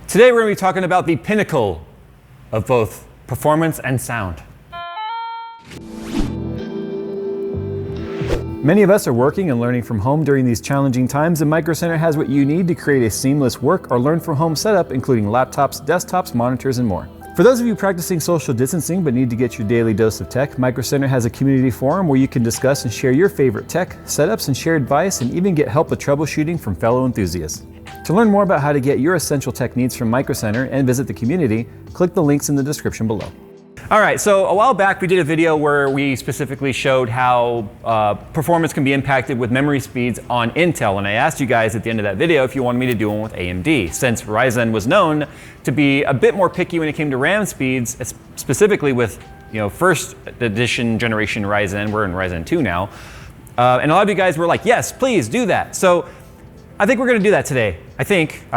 Today we're going to be talking about the pinnacle of both performance and sound. Many of us are working and learning from home during these challenging times, and Micro Center has what you need to create a seamless work or learn from home setup, including laptops, desktops, monitors, and more. For those of you practicing social distancing but need to get your daily dose of tech, Micro Center has a community forum where you can discuss and share your favorite tech, setups, and share advice, and even get help with troubleshooting from fellow enthusiasts. To learn more about how to get your essential tech needs from Micro Center and visit the community, click the links in the description below. All right, so a while back we did a video where we specifically showed how performance can be impacted with memory speeds on Intel, and I asked you guys at the end of that video if you wanted me to do one with AMD, since Ryzen was known to be a bit more picky when it came to RAM speeds, specifically with first edition generation Ryzen. We're in Ryzen 2 now, and a lot of you guys were like, yes, please do that. So I think we're going to do that today. I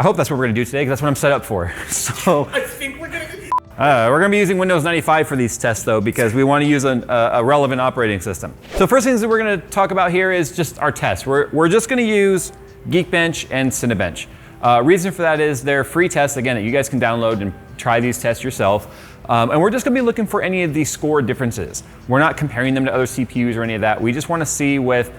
hope that's what we're going to do today, because that's what I'm set up for. So I think we're going to we're going to be using Windows 95 for these tests, though, because we want to use a relevant operating system. So first things that we're going to talk about here is just our tests. We're just going to use Geekbench and Cinebench. Reason for that is they're free tests, again, that you guys can download and try these tests yourself. And we're just going to be looking for any of these score differences. We're not comparing them to other CPUs or any of that. We just want to see with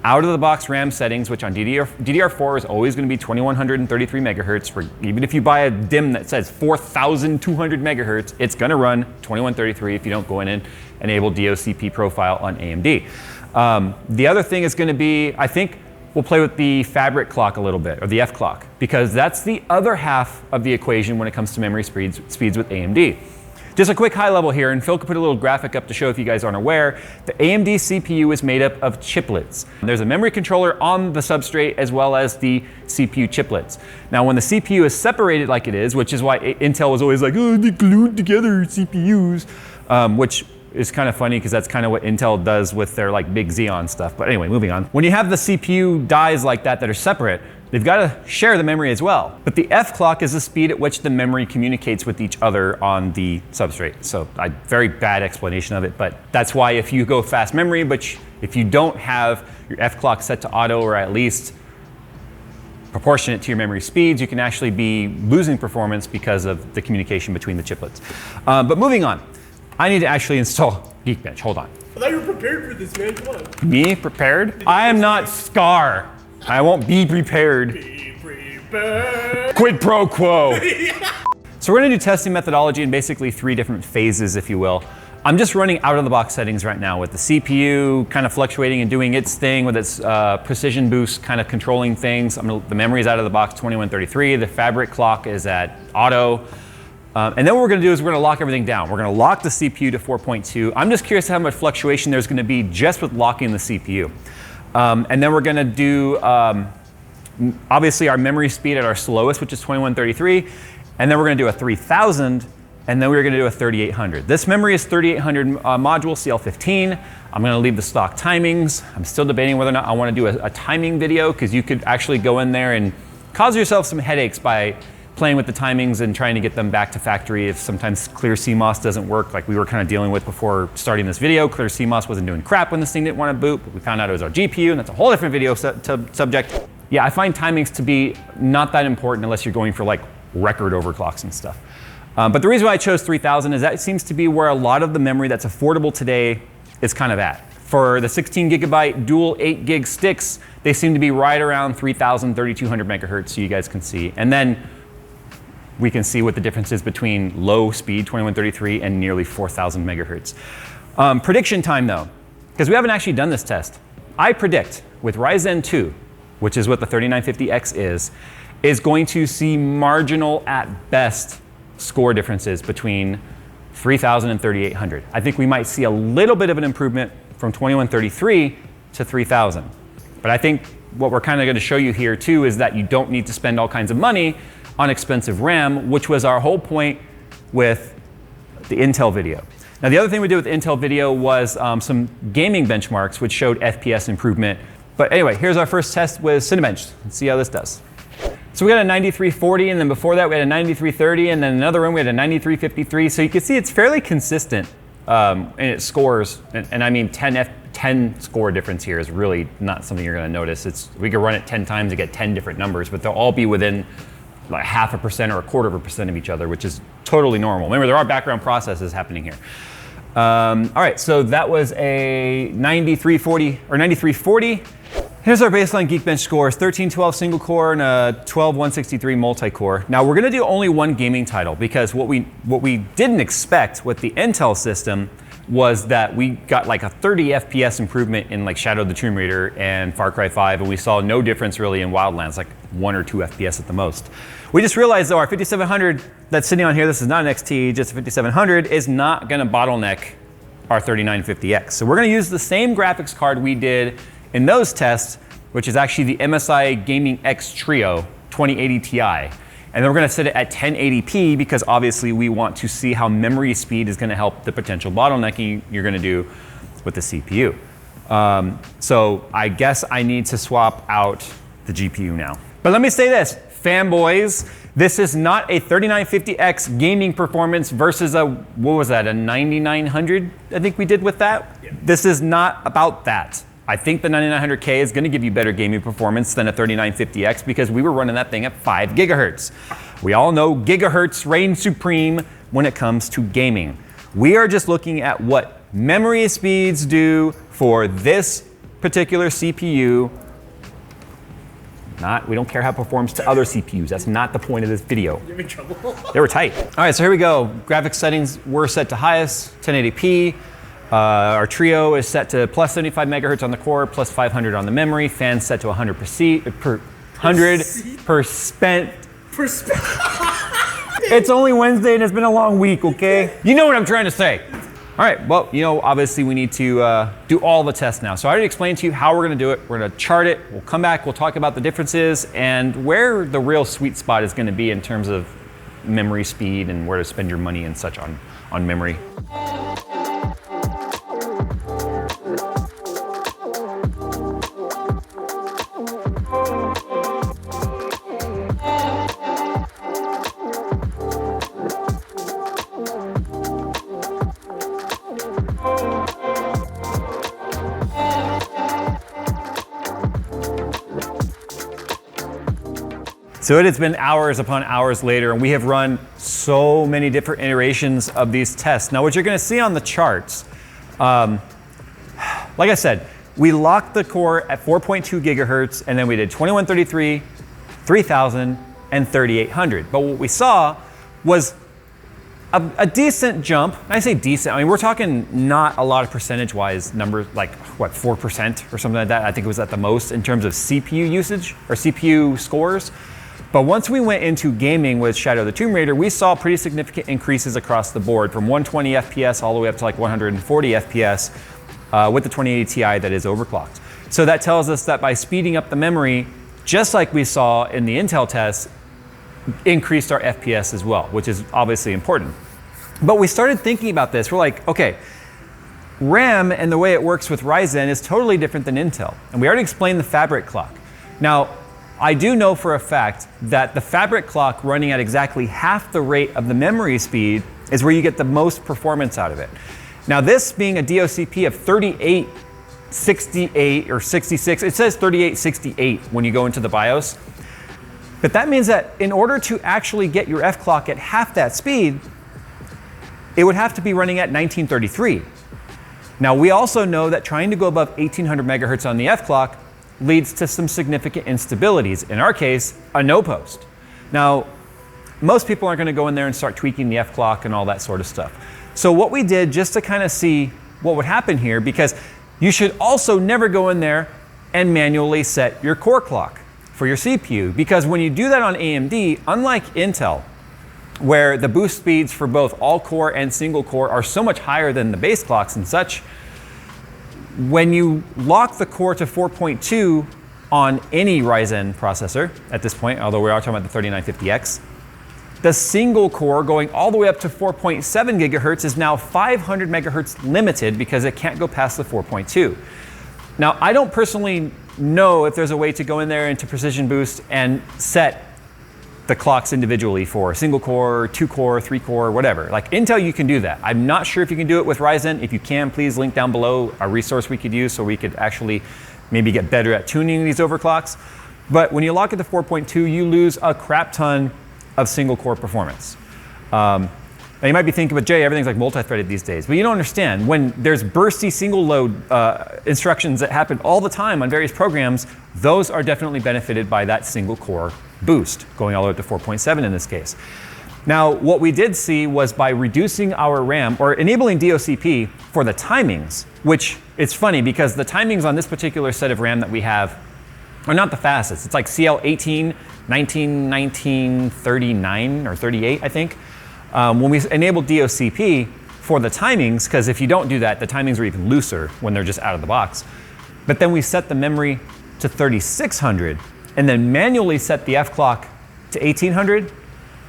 out-of-the-box RAM settings, which on DDR4 is always going to be 2133 megahertz. Even if you buy a DIMM that says 4200 megahertz, it's going to run 2133 if you don't go in and enable DOCP profile on AMD. The other thing is going to be, I think we'll play with the fabric clock a little bit, or the F clock, because that's the other half of the equation when it comes to memory speeds with AMD. Just a quick high level here, and Phil could put a little graphic up to show if you guys aren't aware. The AMD CPU is made up of chiplets. There's a memory controller on the substrate as well as the CPU chiplets. Now when the CPU is separated like it is, which is why Intel was always like, oh, they glued together CPUs, which is kind of funny because that's kind of what Intel does with their like big Xeon stuff. But anyway, moving on. When you have the CPU dies like that are separate, they've got to share the memory as well. But the F clock is the speed at which the memory communicates with each other on the substrate. So very bad explanation of it, but that's why if you go fast memory, but if you don't have your F clock set to auto or at least proportionate to your memory speeds, you can actually be losing performance because of the communication between the chiplets. But moving on, I need to actually install Geekbench. Hold on. I thought you were prepared for this, man. Come on. Me prepared? I am not Scar. I won't be prepared. Be prepared. Quid pro quo. So we're going to do testing methodology in basically 3 different phases, if you will. I'm just running out-of-the-box settings right now with the CPU kind of fluctuating and doing its thing with its precision boost, kind of controlling things. The memory is out of the box 2133. The fabric clock is at auto. And then what we're going to do is we're going to lock everything down. We're going to lock the CPU to 4.2. I'm just curious how much fluctuation there's going to be just with locking the CPU. And then we're going to do, obviously, our memory speed at our slowest, which is 2133. And then we're going to do a 3000. And then we're going to do a 3800. This memory is 3800 module CL15. I'm going to leave the stock timings. I'm still debating whether or not I want to do a timing video, because you could actually go in there and cause yourself some headaches by playing with the timings and trying to get them back to factory if sometimes clear CMOS doesn't work, like we were kind of dealing with before starting this video. Clear CMOS wasn't doing crap when this thing didn't want to boot, but we found out it was our GPU, and that's a whole different video subject. Yeah, I find timings to be not that important unless you're going for like record overclocks and stuff. But the reason why I chose 3000 is that it seems to be where a lot of the memory that's affordable today is kind of at. For the 16 gigabyte dual 8 gig sticks, they seem to be right around 3000, 3200 megahertz, so you guys can see. And then we can see what the difference is between low speed 2133 and nearly 4000 megahertz. Prediction time though, because we haven't actually done this test. I predict with Ryzen 2, which is what the 3950X is going to see marginal at best score differences between 3000 and 3800. I think we might see a little bit of an improvement from 2133 to 3000. But I think what we're kind of going to show you here too is that you don't need to spend all kinds of money on expensive RAM, which was our whole point with the Intel video. Now the other thing we did with Intel video was some gaming benchmarks which showed FPS improvement. But anyway, here's our first test with Cinebench. Let's see how this does. So we got a 9340, and then before that we had a 9330, and then another one we had a 9353. So you can see it's fairly consistent in its scores, and I mean 10 score difference here is really not something you're going to notice. We could run it 10 times to get 10 different numbers, but they'll all be within like 0.5% or 1/4% of each other, which is totally normal. Remember, there are background processes happening here. All right, so that was a 9340. Here's our baseline Geekbench scores: 1312 single core and a 12163 multi-core. Now we're gonna do only one gaming title because what we didn't expect with the Intel system was that we got like a 30 FPS improvement in like Shadow of the Tomb Raider and Far Cry 5, and we saw no difference really in Wildlands, like 1 or 2 FPS at the most. We just realized though our 5700 that's sitting on here, this is not an XT, just a 5700, is not gonna bottleneck our 3950X. So we're gonna use the same graphics card we did in those tests, which is actually the MSI Gaming X Trio 2080 Ti. And then we're gonna set it at 1080p because obviously we want to see how memory speed is gonna help the potential bottlenecking you're gonna do with the CPU. So I guess I need to swap out the GPU now. But let me say this, fanboys, this is not a 3950X gaming performance versus a, what was that, a 9900 I think we did with that? Yeah. This is not about that. I think the 9900K is gonna give you better gaming performance than a 3950X because we were running that thing at 5 gigahertz. We all know gigahertz reigns supreme when it comes to gaming. We are just looking at what memory speeds do for this particular CPU. We don't care how it performs to other CPUs. That's not the point of this video. You're in trouble. They were tight. All right, so here we go. Graphics settings were set to highest, 1080p. Our Trio is set to plus 75 megahertz on the core, plus 500 on the memory. Fans set to 100%. It's only Wednesday and it's been a long week, okay? You know what I'm trying to say. All right, well, you know, obviously we need to do all the tests now. So I already explained to you how we're gonna do it. We're gonna chart it, we'll come back, we'll talk about the differences and where the real sweet spot is gonna be in terms of memory speed and where to spend your money and such on memory. So it has been hours upon hours later, and we have run so many different iterations of these tests. Now, what you're gonna see on the charts, like I said, we locked the core at 4.2 gigahertz, and then we did 2133, 3000, and 3800. But what we saw was a decent jump. And I say decent, I mean, we're talking not a lot of percentage-wise numbers, like what, 4% or something like that. I think it was at the most in terms of CPU usage or CPU scores. But once we went into gaming with Shadow of the Tomb Raider, we saw pretty significant increases across the board from 120 FPS all the way up to like 140 FPS with the 2080 Ti that is overclocked. So that tells us that by speeding up the memory, just like we saw in the Intel tests, increased our FPS as well, which is obviously important. But we started thinking about this. We're like, okay, RAM and the way it works with Ryzen is totally different than Intel. And we already explained the fabric clock. Now, I do know for a fact that the fabric clock running at exactly half the rate of the memory speed is where you get the most performance out of it. Now this being a DOCP of 3868 or 66, it says 3868 when you go into the BIOS. But that means that in order to actually get your F clock at half that speed, it would have to be running at 1933. Now we also know that trying to go above 1800 megahertz on the F clock leads to some significant instabilities. In our case, a no post. Now, most people aren't gonna go in there and start tweaking the F clock and all that sort of stuff. So what we did just to kind of see what would happen here, because you should also never go in there and manually set your core clock for your CPU, because when you do that on AMD, unlike Intel, where the boost speeds for both all core and single core are so much higher than the base clocks and such, when you lock the core to 4.2 on any Ryzen processor at this point, although we are talking about the 3950X, the single core going all the way up to 4.7 gigahertz is now 500 megahertz limited because it can't go past the 4.2. Now, I don't personally know if there's a way to go in there into Precision Boost and set the clocks individually for single core, 2 core, 3 core, whatever. Like Intel, you can do that. I'm not sure if you can do it with Ryzen. If you can, please link down below a resource we could use so we could actually maybe get better at tuning these overclocks. But when you lock it to 4.2, you lose a crap ton of single core performance. Now you might be thinking, but Jay, everything's like multi-threaded these days. But you don't understand. When there's bursty single load instructions that happen all the time on various programs, those are definitely benefited by that single core boost, going all the way up to 4.7 in this case. Now, what we did see was by reducing our RAM, or enabling DOCP for the timings, which it's funny because the timings on this particular set of RAM that we have are not the fastest. It's like CL18, 19, 19, 39, or 38, I think. When we enable DOCP for the timings, because if you don't do that, the timings are even looser when they're just out of the box. But then we set the memory to 3600 and then manually set the F clock to 1800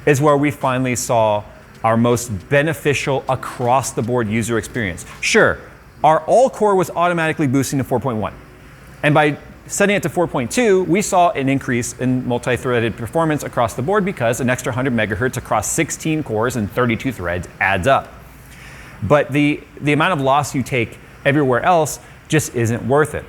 is where we finally saw our most beneficial across the board user experience. Sure, our all core was automatically boosting to 4.1. And by setting it to 4.2, we saw an increase in multi-threaded performance across the board because an extra 100 megahertz across 16 cores and 32 threads adds up. But the amount of loss you take everywhere else just isn't worth it.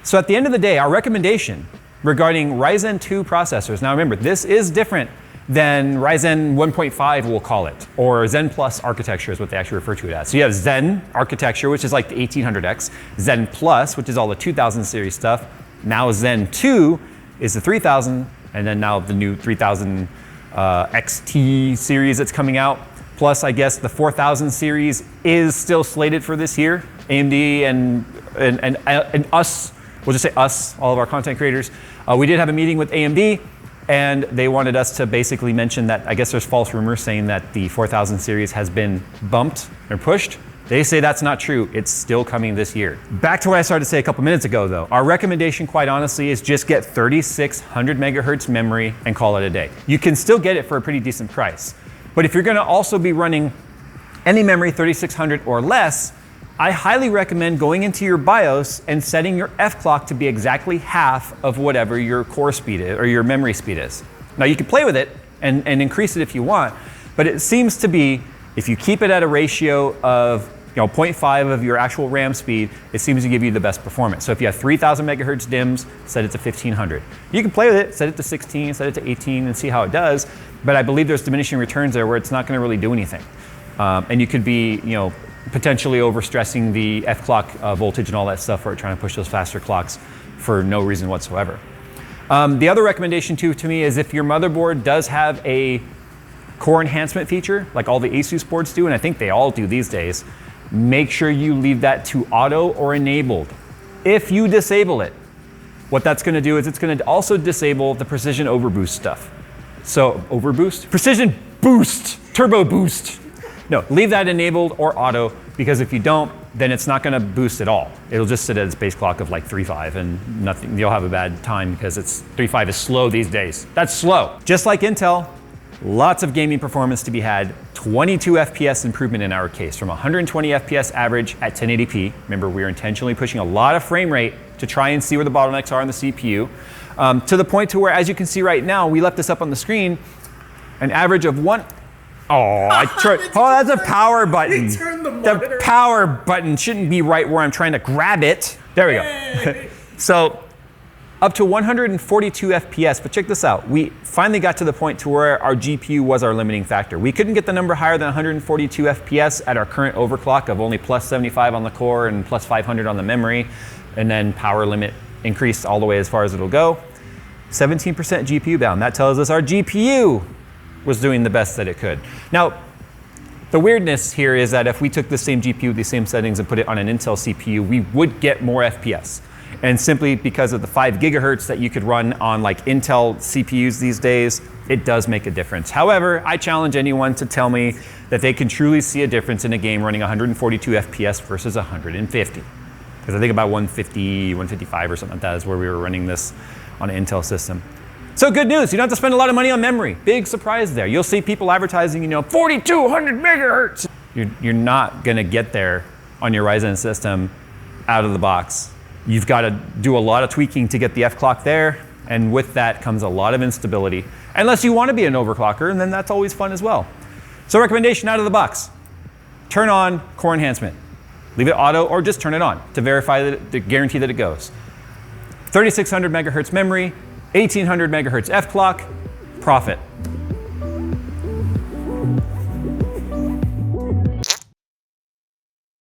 So at the end of the day, our recommendation regarding Ryzen 2 processors, now remember, this is different than Ryzen 1.5, we'll call it, or Zen Plus architecture is what they actually refer to it as. So you have Zen architecture, which is like the 1800X, Zen Plus, which is all the 2000 series stuff. Now Zen 2 is the 3000, and then now the new 3000 XT series that's coming out. Plus, I guess the 4000 series is still slated for this year. AMD and us, we'll just say us, all of our content creators. We did have a meeting with AMD, and they wanted us to basically mention that I guess there's false rumors saying that the 4000 series has been bumped or pushed. They say that's not true. It's still coming this year. Back to what I started to say a couple minutes ago though. Our recommendation, quite honestly, is just get 3600 megahertz memory and call it a day. You can still get it for a pretty decent price. But if you're gonna also be running any memory 3600 or less, I highly recommend going into your BIOS and setting your F clock to be exactly half of whatever your core speed is, or your memory speed is. Now you can play with it and increase it if you want, but it seems to be, if you keep it at a ratio of 0.5 of your actual RAM speed, it seems to give you the best performance. So if you have 3000 megahertz DIMMs, set it to 1500. You can play with it, set it to 16, set it to 18 and see how it does, but I believe there's diminishing returns there where it's not gonna really do anything. And you could be, potentially overstressing the F clock voltage and all that stuff, or trying to push those faster clocks for no reason whatsoever. The other recommendation too, to me, is if your motherboard does have a core enhancement feature, like all the Asus boards do, and I think they all do these days, make sure you leave that to auto or enabled. If you disable it, what that's gonna do is it's gonna also disable the precision overboost stuff. So overboost? Precision boost, turbo boost. No, leave that enabled or auto, because if you don't, then it's not gonna boost at all. It'll just sit at its base clock of like 3.5 and nothing, you'll have a bad time because 3.5 is slow these days. That's slow. Just like Intel, lots of gaming performance to be had, 22 FPS improvement in our case, from 120 FPS average at 1080p. Remember, we're intentionally pushing a lot of frame rate to try and see where the bottlenecks are on the CPU, to the point to where, as you can see right now, we left this up on the screen, an average of one. Oh, that's a power button. The power button shouldn't be right where I'm trying to grab it. There we go. So up to 142 FPS, but check this out. We finally got to the point to where our GPU was our limiting factor. We couldn't get the number higher than 142 FPS at our current overclock of only plus 75 on the core and plus 500 on the memory, and then power limit increased all the way as far as it'll go. 17% GPU bound. That tells us our GPU was doing the best that it could. Now, the weirdness here is that if we took the same GPU, the same settings, and put it on an Intel CPU, we would get more FPS. And simply because of the 5 gigahertz that you could run on like Intel CPUs these days, it does make a difference. However, I challenge anyone to tell me that they can truly see a difference in a game running 142 FPS versus 150. Because I think about 150, 155 or something like that is where we were running this on an Intel system. So good news, you don't have to spend a lot of money on memory. Big surprise there. You'll see people advertising, 4,200 megahertz. You're not gonna get there on your Ryzen system out of the box. You've got to do a lot of tweaking to get the F clock there, and with that comes a lot of instability. Unless you want to be an overclocker, and then that's always fun as well. So recommendation out of the box, turn on core enhancement. Leave it auto or just turn it on to verify that, to guarantee that it goes. 3600 megahertz memory, 1800 megahertz F clock, profit.